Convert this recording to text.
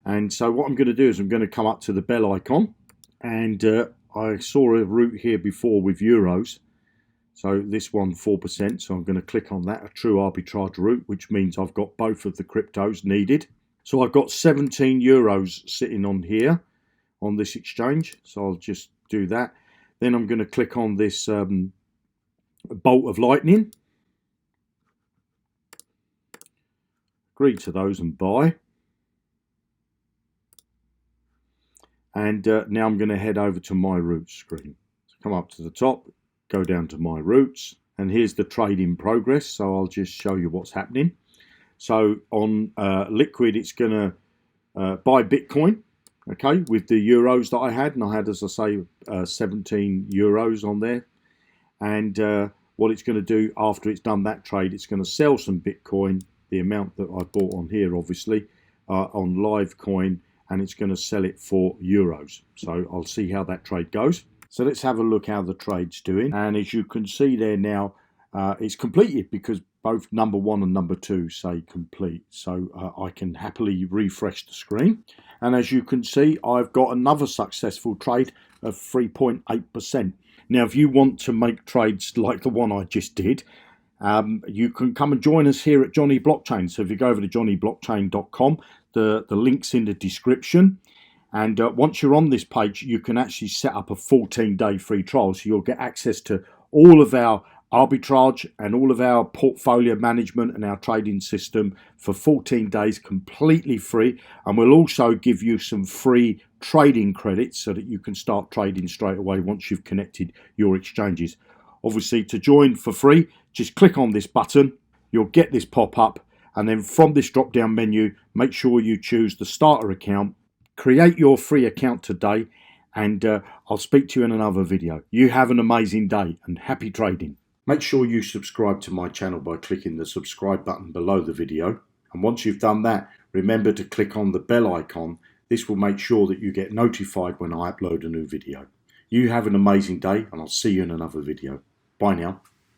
And so what I'm going to do is I'm going to come up to the bell icon, and I saw a route here before with euros. So this one 4%, so I'm going to click on that, a true arbitrage route, which means I've got both of the cryptos needed. So I've got 17 euros sitting on here on this exchange, so I'll just do that. Then I'm going to click on this bolt of lightning, agree to those and buy. And now I'm going to head over to my routes screen. So come up to the top, go down to my routes, and here's the trade in progress. So I'll just show you what's happening. So on Liquid, it's going to buy Bitcoin, okay, with the euros that I had. And I had, as I say, 17 euros on there. And what it's going to do after it's done that trade, it's going to sell some Bitcoin, the amount that I bought on here, obviously, on Livecoin, and it's going to sell it for euros. So I'll see how that trade goes. So let's have a look how the trade's doing. And as you can see there now, it's completed because both number 1 and number 2 say complete. So I can happily refresh the screen. And as you can see, I've got another successful trade of 3.8%. Now, if you want to make trades like the one I just did, you can come and join us here at Johnny Blockchain. So if you go over to johnnyblockchain.com, the link's in the description. And once you're on this page, you can actually set up a 14-day free trial. So you'll get access to all of our arbitrage and all of our portfolio management and our trading system for 14 days completely free. And we'll also give you some free trading credits so that you can start trading straight away once you've connected your exchanges. Obviously, to join for free, just click on this button. You'll get this pop up. And then from this drop down menu, make sure you choose the starter account. Create your free account today, and I'll speak to you in another video. You have an amazing day and happy trading. Make sure you subscribe to my channel by clicking the subscribe button below the video. And once you've done that, remember to click on the bell icon. This will make sure that you get notified when I upload a new video. You have an amazing day, and I'll see you in another video. Bye now.